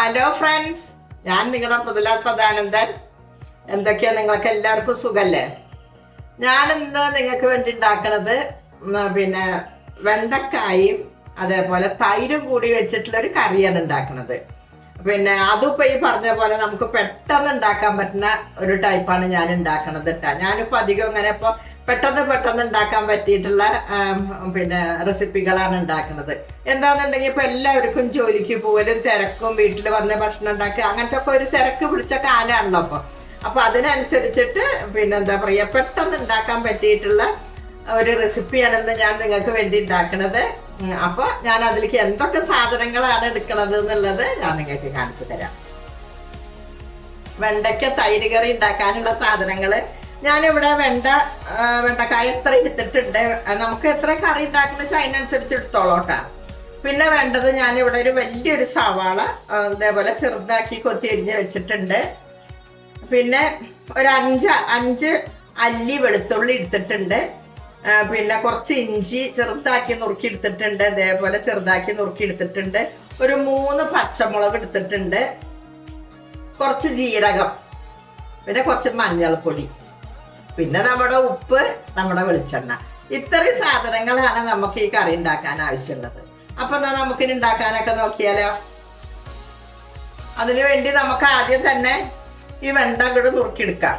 Hello friends, ഞാൻ നിങ്ങളുടെ മൃദുല സദാനന്ദൻ. എന്തൊക്കെയാ, നിങ്ങൾക്ക് എല്ലാവർക്കും സുഖല്ലേ? ഞാനിന്ന് നിങ്ങൾക്ക് വേണ്ടി ഉണ്ടാക്കണത് പിന്നെ വെണ്ടക്കായും അതേപോലെ തൈരും കൂടി വെച്ചിട്ടുള്ളൊരു കറിയാണ് ഉണ്ടാക്കുന്നത്. പിന്നെ അതിപ്പോൾ ഈ പറഞ്ഞ പോലെ നമുക്ക് പെട്ടെന്ന് ഉണ്ടാക്കാൻ പറ്റുന്ന ഒരു ടൈപ്പാണ് ഞാൻ ഉണ്ടാക്കണത് കേട്ടോ. ഞാനിപ്പോൾ അധികം ഇങ്ങനെ ഇപ്പോൾ പെട്ടെന്ന് ഉണ്ടാക്കാൻ പറ്റിയിട്ടുള്ള പിന്നെ റെസിപ്പികളാണ് ഉണ്ടാക്കുന്നത്. എന്താണെന്നുണ്ടെങ്കിൽ ഇപ്പോൾ എല്ലാവർക്കും ജോലിക്ക് പോകലും തിരക്കും വീട്ടിൽ വന്ന് ഭക്ഷണം ഉണ്ടാക്കുക അങ്ങനത്തെ ഒക്കെ ഒരു തിരക്ക് പിടിച്ച കാലമാണല്ലോ അപ്പോൾ അതിനനുസരിച്ചിട്ട് പിന്നെന്താ പറയുക, പെട്ടെന്ന് ഉണ്ടാക്കാൻ പറ്റിയിട്ടുള്ള ഒരു റെസിപ്പിയാണെന്ന് ഞാൻ നിങ്ങൾക്ക് വേണ്ടി ഉണ്ടാക്കുന്നത്. അപ്പോൾ ഞാൻ അതിലേക്ക് എന്തൊക്കെ സാധനങ്ങളാണ് എടുക്കുന്നത് എന്നുള്ളത് ഞാൻ നിങ്ങൾക്ക് കാണിച്ചു തരാം. വെണ്ടയ്ക്ക തൈര് കറി ഉണ്ടാക്കാനുള്ള സാധനങ്ങൾ ഞാനിവിടെ വെണ്ടക്കായ എത്ര എടുത്തിട്ടുണ്ട്, നമുക്ക് എത്ര കറി ഉണ്ടാക്കുന്ന വെച്ചാൽ അതിനനുസരിച്ച് എടുത്തോളോട്ടാ. പിന്നെ വേണ്ടത് ഞാനിവിടെ ഒരു വലിയൊരു സവാള ഇതേപോലെ ചെറുതാക്കി കൊത്തി എരിഞ്ഞ് വെച്ചിട്ടുണ്ട്. പിന്നെ ഒരു അഞ്ച് അല്ലി വെളുത്തുള്ളി എടുത്തിട്ടുണ്ട്. പിന്നെ കുറച്ച് ഇഞ്ചി ചെറുതാക്കി നുറുക്കി എടുത്തിട്ടുണ്ട്, അതേപോലെ ചെറുതാക്കി നുറുക്കി എടുത്തിട്ടുണ്ട്. ഒരു 3 പച്ചമുളക് എടുത്തിട്ടുണ്ട്, കുറച്ച് ജീരകം, പിന്നെ കുറച്ച് മഞ്ഞൾപ്പൊടി, പിന്നെ നമ്മുടെ ഉപ്പ്, നമ്മുടെ വെളിച്ചെണ്ണ. ഇത്രയും സാധനങ്ങളാണ് നമുക്ക് ഈ കറി ഉണ്ടാക്കാൻ ആവശ്യമുള്ളത്. അപ്പൊ എന്നാ നമുക്കിനി ഉണ്ടാക്കാനൊക്കെ നോക്കിയാലോ. അതിനു വേണ്ടി നമുക്ക് ആദ്യം തന്നെ ഈ വെണ്ട അങ്ങോട്ട് നുറുക്കിയെടുക്കാം.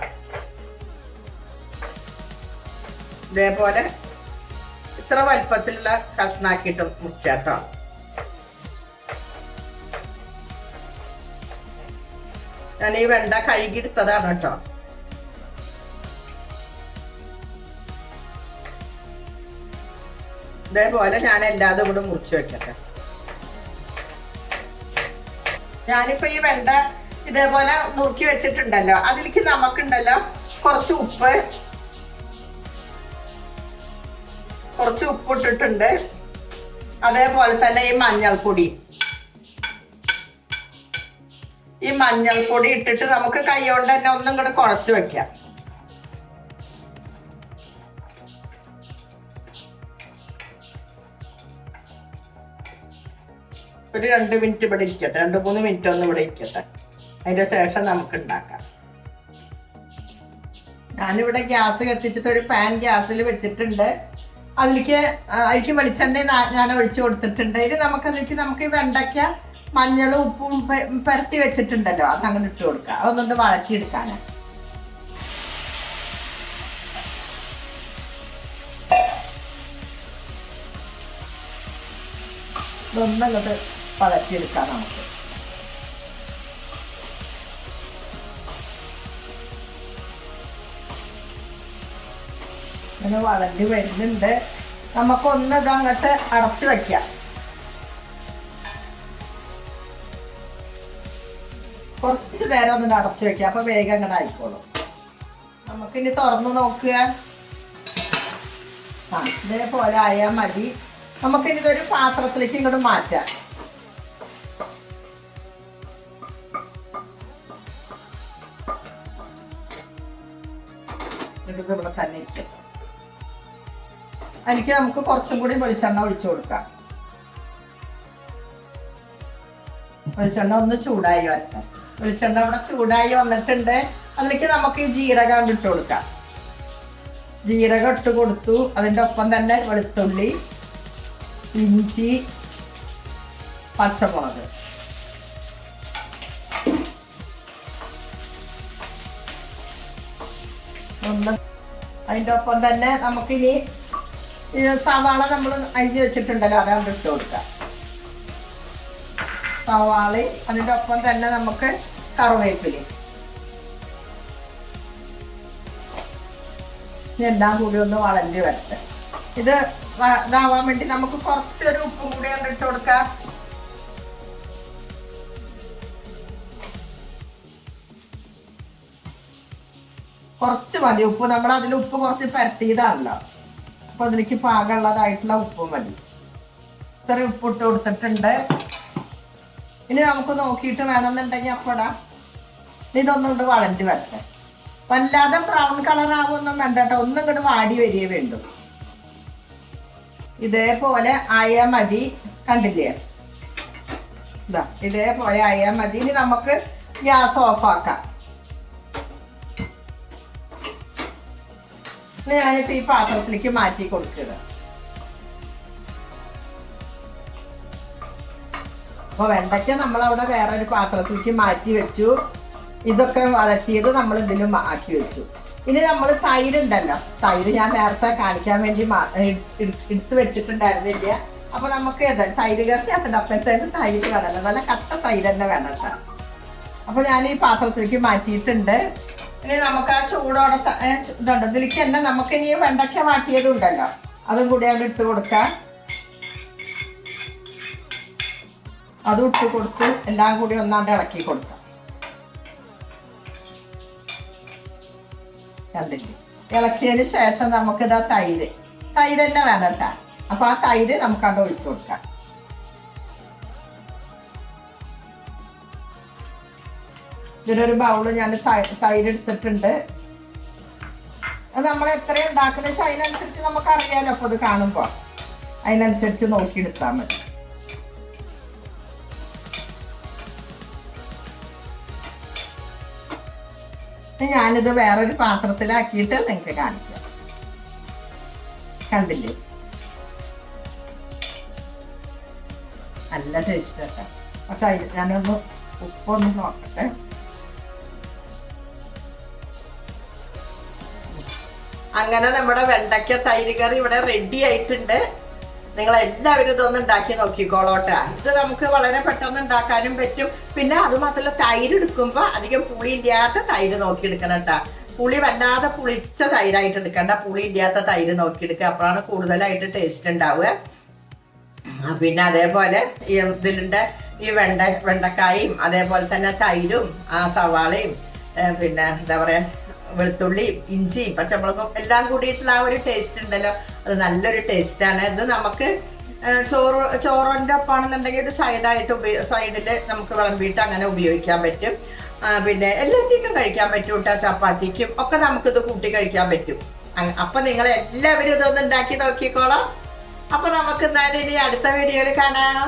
ഇതേപോലെ ഇത്ര വലിപ്പത്തിലുള്ള കഷ്ണാക്കിയിട്ട് മുറിച്ചാട്ടോ. ഞാൻ ഈ വെണ്ട കഴുകിയെടുത്തതാണ് കേട്ടോ. ഇതേപോലെ ഞാൻ എല്ലാതും കൂടെ മുറിച്ച് വെക്കട്ടെ. ഞാനിപ്പോ ഈ വെണ്ട ഇതേപോലെ നുറുക്കി വെച്ചിട്ടുണ്ടല്ലോ, അതിലേക്ക് നമുക്കുണ്ടല്ലോ കുറച്ച് ഉപ്പ് ഇട്ടിട്ടുണ്ട്. അതേപോലെ തന്നെ ഈ മഞ്ഞൾപ്പൊടി ഇട്ടിട്ട് നമുക്ക് കൈ കൊണ്ട് തന്നെ ഒന്നും കൂടെ കുഴച്ച് വെക്കാം. ഒരു 2 മിനിറ്റ് ഇവിടെ ഇരിക്കട്ടെ, 2-3 മിനിറ്റ് ഒന്ന് ഇവിടെ ഇരിക്കട്ടെ. അതിന്റെ ശേഷം നമുക്ക് ഉണ്ടാക്കാം. ഞാനിവിടെ ഗ്യാസ് കത്തിച്ചിട്ട് ഒരു പാൻ ഗ്യാസിൽ വെച്ചിട്ടുണ്ട്. അതിലേക്ക് വെളിച്ചെണ്ണ ഞാൻ ഒഴിച്ചു കൊടുത്തിട്ടുണ്ട്. ഇനി നമുക്ക് ഈ വെണ്ടയ്ക്ക മഞ്ഞളും ഉപ്പും പുരട്ടി വെച്ചിട്ടുണ്ടല്ലോ, അത് അങ്ങനെ ഇട്ട് കൊടുക്കാം. അതൊന്നുകൊണ്ട് വഴറ്റിയെടുക്കാനാണ്. ഇതൊന്നങ്ങോട്ട് വഴറ്റിയെടുക്കാം നമുക്ക്. ഇങ്ങനെ വളഞ്ഞു വരുന്നുണ്ട്. നമുക്കൊന്ന് ഇതങ്ങോട്ട് അടച്ചു വയ്ക്കാം. കുറച്ച് നേരം ഒന്ന് അടച്ചു വെക്കാം, അപ്പൊ വേഗം അങ്ങനെ ആയിക്കോളും. നമുക്കിനി തുറന്നു നോക്കുക. ഇതേപോലെ ആയാൽ മതി. നമുക്കിനി ഇതൊരു പാത്രത്തിലേക്ക് ഇങ്ങോട്ട് മാറ്റാം. ഇവിടെ തന്നെ ഇരിക്കട്ടെ. എനിക്ക് നമുക്ക് കുറച്ചും കൂടി വെളിച്ചെണ്ണ ഒഴിച്ചു കൊടുക്കാം. വെളിച്ചെണ്ണ ഒന്ന് ചൂടായി വരട്ടെ. വെളിച്ചെണ്ണ ഇവിടെ ചൂടായി വന്നിട്ടുണ്ട്. അതിലേക്ക് നമുക്ക് ഈ ജീരകം ഇട്ട് കൊടുക്കാം. ജീരകം ഇട്ട് കൊടുത്തു. അതിൻ്റെ ഒപ്പം തന്നെ വെളുത്തുള്ളി, ഇഞ്ചി, പച്ചമുളക്. അതിൻ്റെ ഒപ്പം തന്നെ നമുക്കിനി സവാള നമ്മൾ അരിഞ്ഞ് വെച്ചിട്ടുണ്ടല്ലോ, അതവിടെ ഇട്ട് കൊടുക്കാം. സവാള, അതിൻ്റെ ഒപ്പം തന്നെ നമുക്ക് കറിവേപ്പില, എല്ലാം കൂടി ഒന്ന് വളഞ്ഞ് വരട്ടെ. ഇതാവാൻ വേണ്ടി നമുക്ക് കുറച്ചൊരു ഉപ്പും കൂടി കൊണ്ട് ഇട്ട് കൊടുക്കാം. കുറച്ച് മതി ഉപ്പ്. നമ്മൾ അതിൽ ഉപ്പ് കുറച്ച് പരത്തിയതാണല്ലോ, അപ്പൊ അതിലേക്ക് പാകമുള്ളതായിട്ടുള്ള ഉപ്പ് മതി. ഇത്ര ഉപ്പിട്ട് കൊടുത്തിട്ടുണ്ട്. ഇനി നമുക്ക് നോക്കിയിട്ട് വേണമെന്നുണ്ടെങ്കിൽ അപ്പോടാ ഇതൊന്നുകൊണ്ട് വളഞ്ഞു വരട്ടെ. വല്ലാതെ ബ്രൗൺ കളർ ആവുമൊന്നും വേണ്ട കേട്ടോ, ഒന്നും ഇങ്ങോട്ട് വാടി വരികയേ വേണ്ടു. ഇതേപോലെ ആയാൽ മതി. കണ്ടില്ലേ, ഇതാ ഇതേപോലെ ആയാൽ മതി. ഇനി നമുക്ക് ഗ്യാസ് ഓഫാക്കാം. ഞാനിപ്പോൾ ഈ പാത്രത്തിലേക്ക് മാറ്റി കൊടുക്കുക. അപ്പോൾ വെണ്ടയ്ക്ക നമ്മളവിടെ വേറൊരു പാത്രത്തിലേക്ക് മാറ്റി വെച്ചു. ഇതൊക്കെ വഴറ്റിയത് നമ്മൾ ഇതിലും ആക്കി വെച്ചു. ഇനി നമ്മൾ തൈരുണ്ടല്ലോ, തൈര് ഞാൻ നേരത്തെ കാണിക്കാൻ വേണ്ടി എടുത്ത് വെച്ചിട്ടുണ്ടായിരുന്നില്ല. അപ്പോൾ നമുക്ക് തൈര് കറി അതല്ല, അപ്പോഴത്തേനും തൈര് വേണമല്ലോ, നല്ല കട്ട തൈര് തന്നെ വേണം കേട്ടോ. അപ്പോൾ ഞാൻ ഈ പാത്രത്തിലേക്ക് മാറ്റിയിട്ടുണ്ട്. ഇനി നമുക്ക് ആ ചൂടോടെ ഇതുണ്ട്, ഇതിലേക്ക് തന്നെ നമുക്ക് ഇനി വെണ്ടയ്ക്ക വാട്ടിയതും ഉണ്ടല്ലോ, അതും കൂടി അവിടെ ഇട്ട് കൊടുക്കാം. അതും ഇട്ട് കൊടുത്ത് എല്ലാം കൂടി ഒന്നാണ്ട് ഇളക്കി കൊടുക്കാം. കണ്ടില്ലേ? ഇളക്കിയതിന് ശേഷം നമുക്കിതാ തൈര് തന്നെ വേണം കേട്ടോ. അപ്പൊ ആ തൈര് നമുക്കവിടെ ഒഴിച്ചു കൊടുക്കാം. ഇതിനൊരു ബൗള് ഞാൻ തൈര് എടുത്തിട്ടുണ്ട്. അത് നമ്മൾ എത്രയും ഉണ്ടാക്കുന്ന വെച്ചാൽ അതിനനുസരിച്ച് നമുക്ക് അറിയാലോ. അപ്പോൾ ഇത് കാണുമ്പോൾ അതിനനുസരിച്ച് നോക്കിയെടുത്താൽ മതി. ഞാനിത് വേറൊരു പാത്രത്തിലാക്കിയിട്ട് നിങ്ങൾക്ക് കാണിക്കാം. കണ്ടില്ലേ? നല്ല ടേസ്റ്റ് കേട്ടോ. പക്ഷെ ഞാനൊന്ന് ഉപ്പൊന്ന് നോക്കട്ടെ. അങ്ങനെ നമ്മുടെ വെണ്ടയ്ക്ക തൈര് കറി ഇവിടെ റെഡി ആയിട്ടുണ്ട്. നിങ്ങൾ എല്ലാവരും ഇതൊന്ന് ഉണ്ടാക്കി നോക്കിക്കോളോട്ടെ. ഇത് നമുക്ക് വളരെ പെട്ടെന്ന് ഉണ്ടാക്കാനും പറ്റും. പിന്നെ അത് മാത്രമല്ല, തൈര് എടുക്കുമ്പോൾ അധികം പുളി ഇല്ലാത്ത തൈര് നോക്കിയെടുക്കണം കേട്ടോ. പുളി വല്ലാതെ പുളിച്ച തൈരായിട്ട് എടുക്കണ്ട, പുളി ഇല്ലാത്ത തൈര് നോക്കിയെടുക്കുക. അപ്പോഴാണ് കൂടുതലായിട്ട് ടേസ്റ്റ് ഉണ്ടാവുക. പിന്നെ അതേപോലെ ഇതിലുണ്ട് ഈ വെണ്ടക്കായും അതേപോലെ തന്നെ തൈരും ആ സവാളയും പിന്നെ എന്താ പറയാ വെളുത്തുള്ളിയും ഇഞ്ചിയും പച്ചമുളകും എല്ലാം കൂടിയിട്ടുള്ള ആ ഒരു ടേസ്റ്റ് ഉണ്ടല്ലോ, അത് നല്ലൊരു ടേസ്റ്റാണ്. ഇത് നമുക്ക് ചോറിൻ്റെ ഒപ്പാണെന്നുണ്ടെങ്കിൽ ഒരു സൈഡിൽ നമുക്ക് വിളമ്പിയിട്ട് അങ്ങനെ ഉപയോഗിക്കാൻ പറ്റും. പിന്നെ എല്ലാത്തിനും കഴിക്കാൻ പറ്റും കേട്ടോ. ചപ്പാത്തിക്കും ഒക്കെ നമുക്കിത് കൂട്ടി കഴിക്കാൻ പറ്റും. അപ്പൊ നിങ്ങൾ എല്ലാവരും ഇതൊന്ന് ഉണ്ടാക്കി നോക്കിക്കോളാം. അപ്പൊ നമുക്ക് എന്നാലും ഇനി അടുത്ത വീഡിയോയിൽ കാണാം.